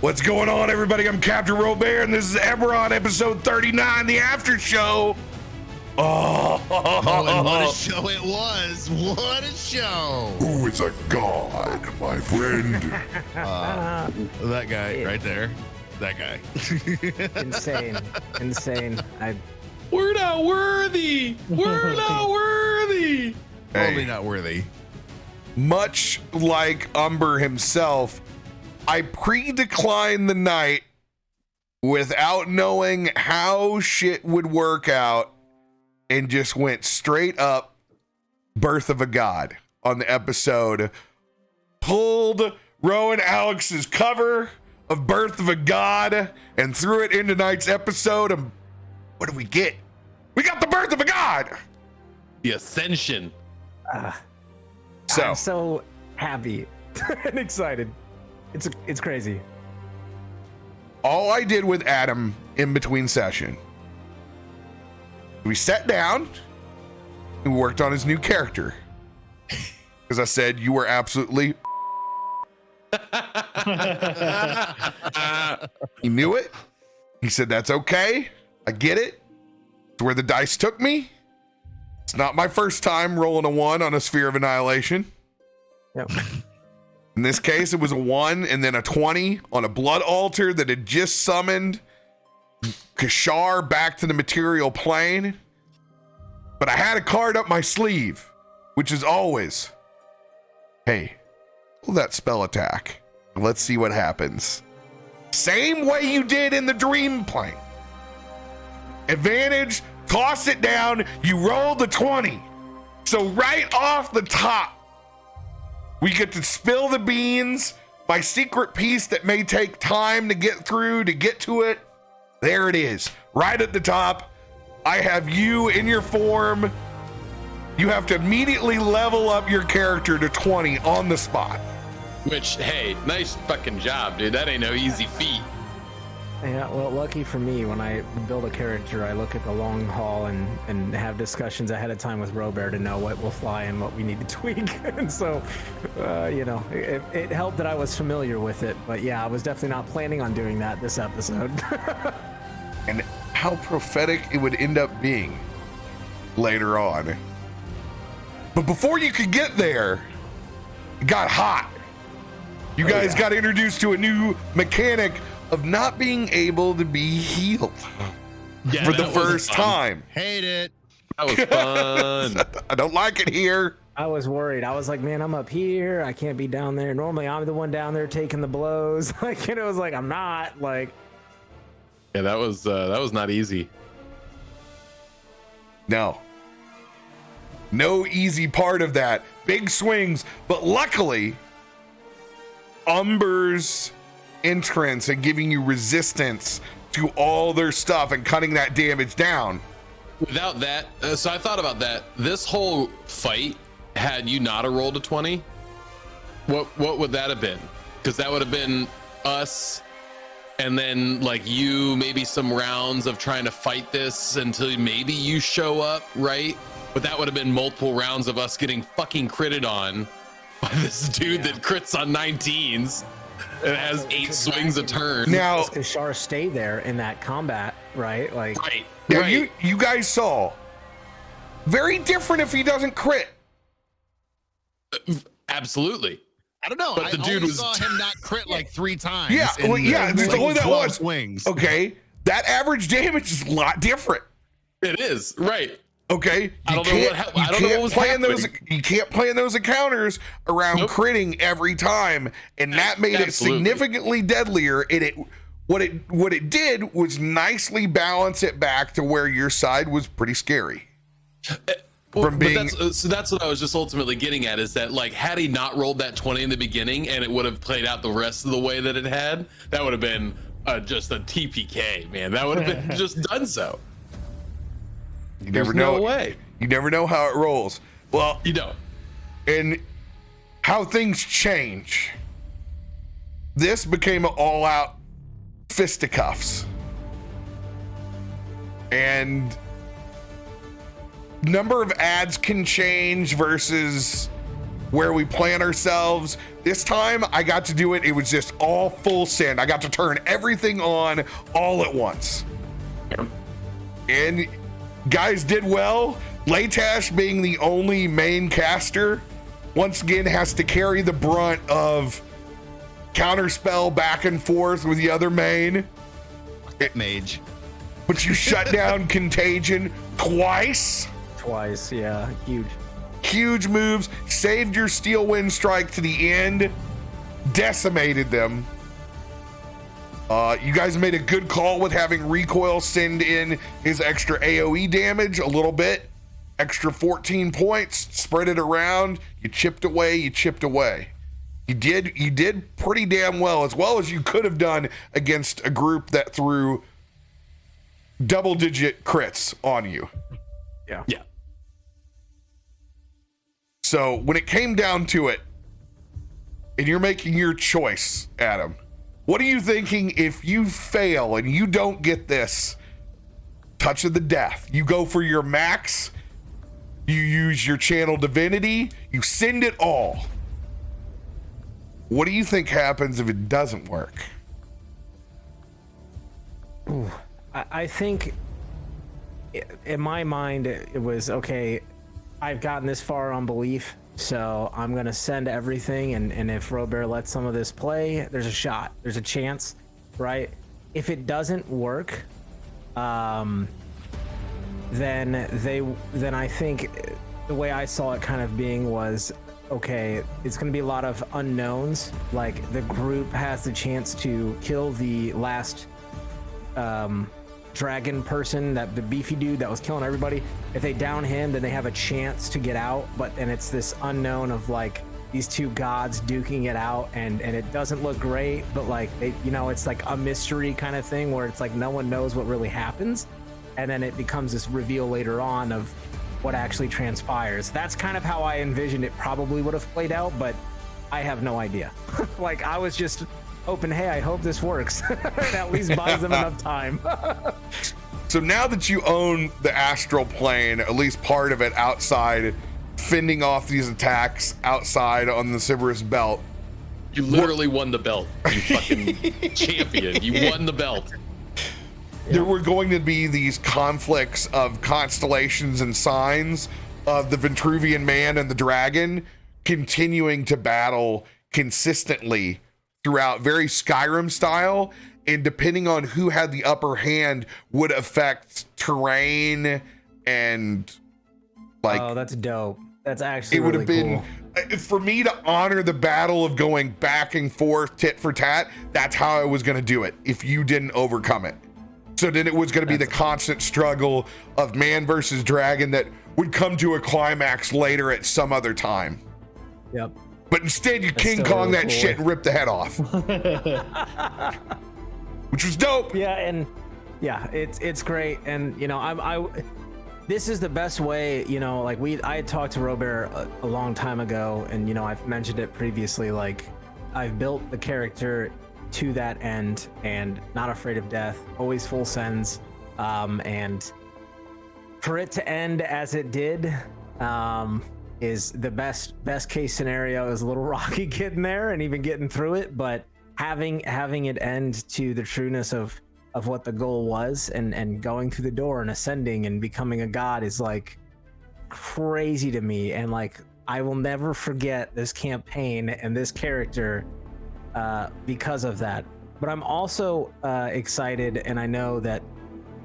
What's going on, everybody? I'm CaptainRoBear, and this is Eberron, episode 39, the after show. Oh, and what a show it was. What a show. Who is a god, my friend? That guy right there. That guy. Insane. We're not worthy. We're not worthy. Totally not worthy. Much like Umber himself, I pre-declined the night without knowing how shit would work out and just went straight up Birth of a God on the episode. Pulled Ro and Alex's cover of Birth of a God and threw it into tonight's episode. And what do we get? We got the Birth of a God! The Ascension. I'm so happy and excited. It's crazy. All I did with Adam in between session, we sat down and we worked on his new character. Because I said, you were absolutely he knew it. He said, that's okay. I get it. It's where the dice took me. It's not my first time rolling a 1 on a Sphere of Annihilation. Yep. In this case, it was a 1 and then a 20 on a blood altar that had just summoned Kashar back to the material plane. But I had a card up my sleeve, which is always, hey, pull that spell attack. Let's see what happens. Same way you did in the dream plane. Advantage, toss it down, you roll the 20. So right off the top, we get to spill the beans. My secret piece that may take time to get through, to get to it. There it is, right at the top. I have you in your form. You have to immediately level up your character to 20 on the spot. Which, hey, nice fucking job, dude. That ain't no easy feat. Yeah, well, lucky for me, when I build a character, I look at the long haul and have discussions ahead of time with RoBear to know what will fly and what we need to tweak. And so, it helped that I was familiar with it. But yeah, I was definitely not planning on doing that this episode. And how prophetic it would end up being later on. But before you could get there, it got hot. You guys got introduced to a new mechanic of not being able to be healed for the first time. Hate it. That was fun. I don't like it here. I was worried. I was like, man, I'm up here. I can't be down there. Normally, I'm the one down there taking the blows. Like, it was like, I'm not. Like, Yeah, that was not easy. No easy part of that. Big swings, but luckily, Umber's entrance and giving you resistance to all their stuff and cutting that damage down. Without that, so I thought about that. This whole fight, had you not a rolled a 20, what would that have been? Because that would have been us, and then like you, maybe some rounds of trying to fight this until maybe you show up, right? But that would have been multiple rounds of us getting fucking critted on by this dude that crits on 19s. It has 8 swings a turn. Now, Kashar stay there in that combat, right? Like, right. Now, Right. you guys saw, very different if he doesn't crit. Absolutely. I don't know. But the I dude only was saw him not crit like 3 times. Yeah, in well, yeah, there's only that 12 one. swings. Okay, that average damage is a lot different. It is, right. Okay, I don't know what was happening. You can't plan those encounters around critting every time, and that made it significantly deadlier. What it did was nicely balance it back to where your side was pretty scary. That's what I was just ultimately getting at, is that like, had he not rolled that 20 in the beginning and it would have played out the rest of the way that it had, that would have been just a TPK, man. That would have been just done so. You never know. No way. You never know how it rolls. Well, You don't. and how things change. This became an all-out fisticuffs. And number of ads can change versus where we plant ourselves. This time I got to do it. It was just all full send. I got to turn everything on all at once. And guys did well. Leightash, being the only main caster, once again has to carry the brunt of counterspell back and forth with the other main. Mage. But you shut down Contagion twice. Twice, yeah, huge. Huge moves, saved your Steel Wind Strike to the end, decimated them. You guys made a good call with having Recoil send in his extra AoE damage a little bit. Extra 14 points, spread it around. You chipped away, you chipped away. You did pretty damn well as you could have done against a group that threw double-digit crits on you. Yeah. So when it came down to it, and you're making your choice, Adam, what are you thinking if you fail and you don't get this Touch of the Death? You go for your max, you use your channel divinity, you send it all. What do you think happens if it doesn't work? Ooh, I think in my mind it was, okay, I've gotten this far on belief, so I'm gonna send everything, and if RoBear lets some of this play, there's a shot, there's a chance, right? If it doesn't work, then I think the way I saw it kind of being was, okay, it's going to be a lot of unknowns. Like, the group has the chance to kill the last dragon person, that the beefy dude that was killing everybody. If they down him, then they have a chance to get out. But then it's this unknown of like these two gods duking it out, and it doesn't look great. But like, they, you know, it's like a mystery kind of thing where it's like no one knows what really happens, and then it becomes this reveal later on of what actually transpires. That's kind of how I envisioned it probably would have played out, but I have no idea. Like, I was just hoping, hey, I hope this works. It at least buys them enough time. So now that you own the astral plane, at least part of it outside, fending off these attacks outside on the Sivirus belt, you literally won the belt. You fucking champion. You won the belt. there were going to be these conflicts of constellations and signs of the Vitruvian Man and the dragon continuing to battle consistently throughout, very Skyrim style, and depending on who had the upper hand would affect terrain and like, oh, that's dope. That's actually it would really have been for me to honor the battle of going back and forth tit for tat. That's how I was going to do it if you didn't overcome it. So then it was going to be the constant struggle of man versus dragon that would come to a climax later at some other time. Yep. But instead, you King still Kong really that cool. shit and rip the head off, which was dope. Yeah, and yeah, it's great, and you know, I this is the best way, you know, like I had talked to RoBear a long time ago, and you know, I've mentioned it previously, like I've built the character to that end and not afraid of death, always full sends, and for it to end as it did is the best case scenario. It was a little rocky getting there and even getting through it, but having it end to the trueness of what the goal was, and going through the door and ascending and becoming a god is like crazy to me, and like I will never forget this campaign and this character because of that. But I'm also excited, and I know that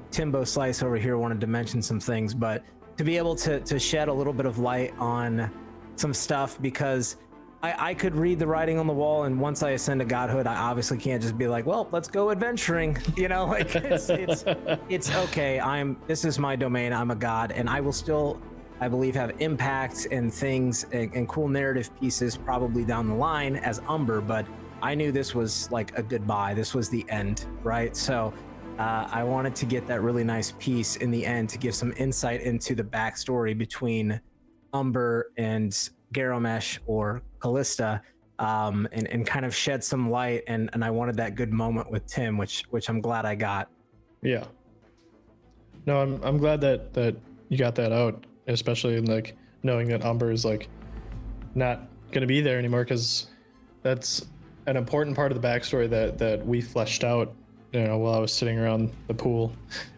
Timbo Slice over here wanted to mention some things, but to be able to shed a little bit of light on some stuff, because I could read the writing on the wall, and once I ascend to godhood, I obviously can't just be like, well, let's go adventuring, you know, like it's okay. This is my domain. I'm a god, and I will still, I believe, have impacts and things and cool narrative pieces probably down the line as Umber, but I knew this was like a goodbye. This was the end, right? So I wanted to get that really nice piece in the end to give some insight into the backstory between Umber and Garomesh or Callista, and kind of shed some light, and I wanted that good moment with Tim, which I'm glad I got. Yeah. No, I'm glad that you got that out, especially in like knowing that Umber is like not going to be there anymore, because that's an important part of the backstory that we fleshed out, while I was sitting around the pool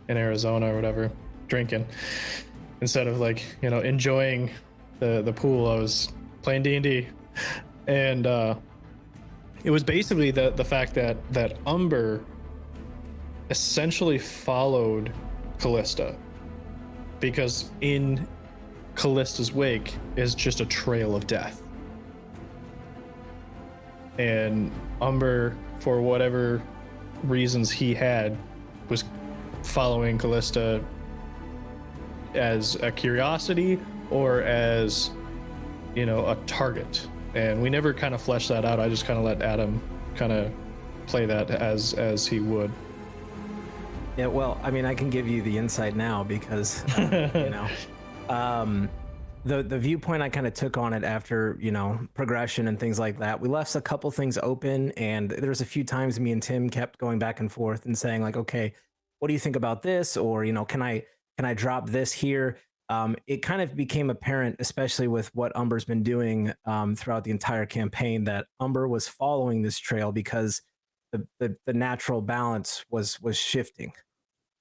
in Arizona or whatever, drinking, instead of enjoying the pool. I was playing D&D, and it was basically the fact that Umber essentially followed Callista, because in Callista's wake is just a trail of death. And Umber, for whatever reasons he had, was following Callista as a curiosity or as, a target. And we never kind of fleshed that out. I just kind of let Adam kind of play that as he would. Yeah, well, I mean, I can give you the insight now because, the viewpoint I kind of took on it after, progression and things like that. We left a couple things open, and there's a few times me and Tim kept going back and forth and saying like, okay, what do you think about this? Or, can I drop this here? It kind of became apparent, especially with what Umber's been doing throughout the entire campaign, that Umber was following this trail because the natural balance was shifting.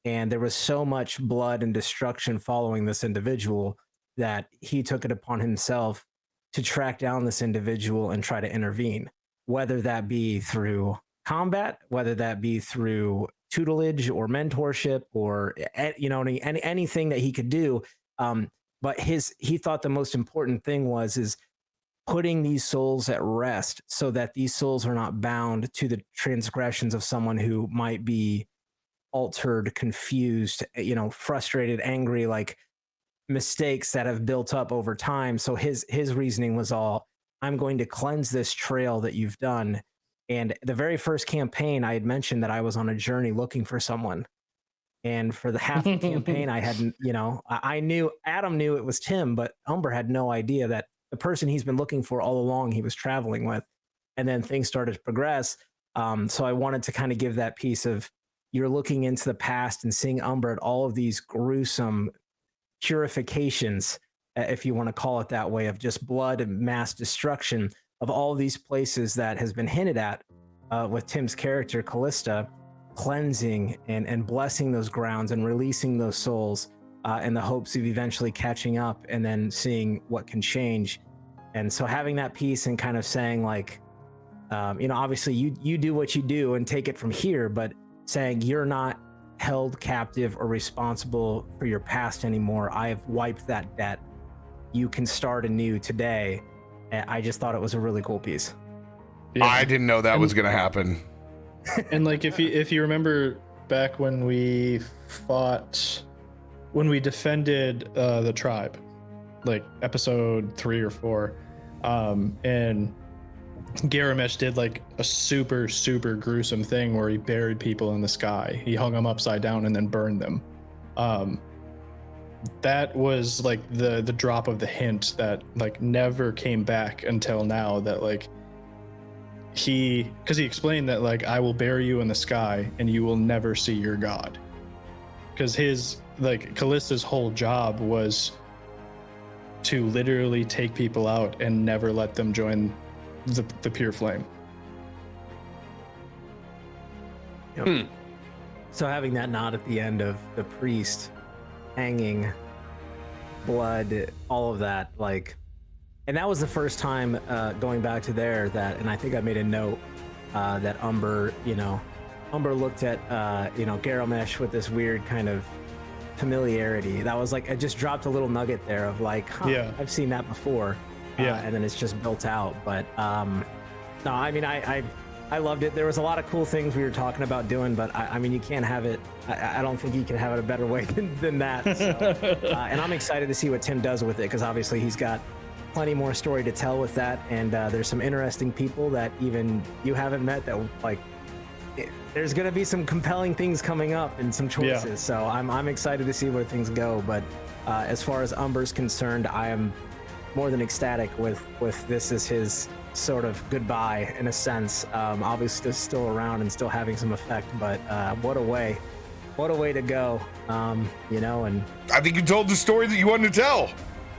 And there was so much blood and destruction following this individual that he took it upon himself to track down this individual and try to intervene, whether that be through combat, whether that be through tutelage or mentorship or, anything that he could do. But he thought the most important thing is putting these souls at rest so that these souls are not bound to the transgressions of someone who might be altered, confused, frustrated, angry, like mistakes that have built up over time. So his reasoning was all, I'm going to cleanse this trail that you've done. And the very first campaign, I had mentioned that I was on a journey looking for someone. And for the half of the campaign, I hadn't, I knew, Adam knew it was Tim, but Umber had no idea that the person he's been looking for all along, he was traveling with. And then things started to progress. So I wanted to kind of give that piece of, you're looking into the past and seeing Umber at all of these gruesome purifications, if you want to call it that way, of just blood and mass destruction of all these places that has been hinted at with Tim's character, Callista, cleansing and blessing those grounds and releasing those souls in the hopes of eventually catching up and then seeing what can change. And so having that piece and kind of saying like, obviously you do what you do and take it from here, but saying you're not held captive or responsible for your past anymore. I have wiped that debt. You can start anew today. And I just thought it was a really cool piece. Yeah. I didn't know that was going to happen. And like, if you remember back when we defended the tribe, like episode 3 or 4, and Garomesh did like a super, super gruesome thing where he buried people in the sky. He hung them upside down and then burned them. That was like the drop of the hint that like never came back until now, that like because he explained that like, I will bury you in the sky and you will never see your god. Because his, like, Callista's whole job was to literally take people out and never let them join the pure flame. Yep. So having that nod at the end of the priest hanging, blood, all of that, like, and that was the first time going back to there that, and I think I made a note that Umber looked at Garomesh with this weird kind of familiarity. That was like, it just dropped a little nugget there of like, yeah, I've seen that before. And then it's just built out. But no, I mean, I loved it. There was a lot of cool things we were talking about doing, but I mean, you can't have it. I don't think you can have it a better way than that. So, and I'm excited to see what Tim does with it, because obviously he's got plenty more story to tell with that. And there's some interesting people that even you haven't met that like, there's going to be some compelling things coming up and some choices. Yeah. So I'm excited to see where things go. But as far as Umber's concerned, I am more than ecstatic with this as his sort of goodbye in a sense. Obviously still around and still having some effect, but what a way to go. And I think you told the story that you wanted to tell.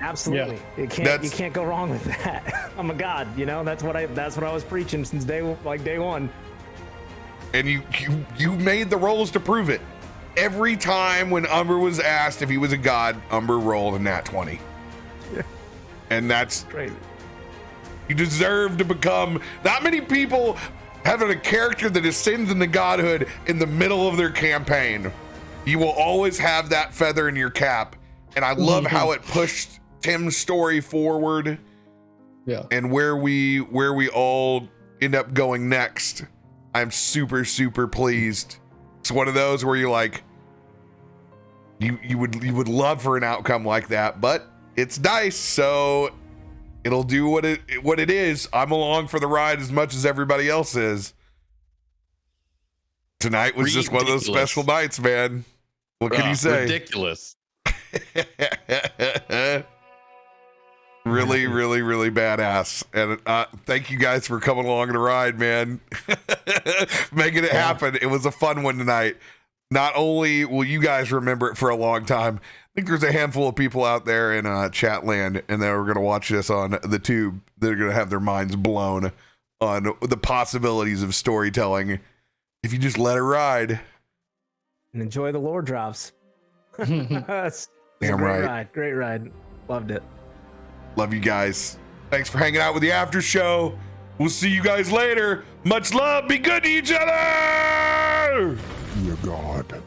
Absolutely. You can't go wrong with that. I'm a god, you know. That's what I was preaching since day one. And you made the rolls to prove it. Every time when Umber was asked if he was a god, Umber rolled a nat 20. Yeah. And that's Crazy. You deserve to become. Not many people having a character that ascends into godhood in the middle of their campaign. You will always have that feather in your cap. And I love how it pushed Tim's story forward. Yeah. And where we all end up going next. I'm super, super pleased. It's one of those where you're like, you would love for an outcome like that, but it's dice, so it'll do what it is. I'm along for the ride as much as everybody else is. Tonight was just one of those special nights, man. What can you say? Ridiculous. Really, really, really badass. And thank you guys for coming along the ride, man. Making it happen. It was a fun one tonight. Not only will you guys remember it for a long time, I think there's a handful of people out there in chat land and that are going to watch this on the tube. They're going to have their minds blown on the possibilities of storytelling if you just let it ride. And enjoy the lore drops. Damn right. Great ride. Loved it. Love you guys. Thanks for hanging out with the after show. We'll see you guys later. Much love. Be good to each other. Dear God.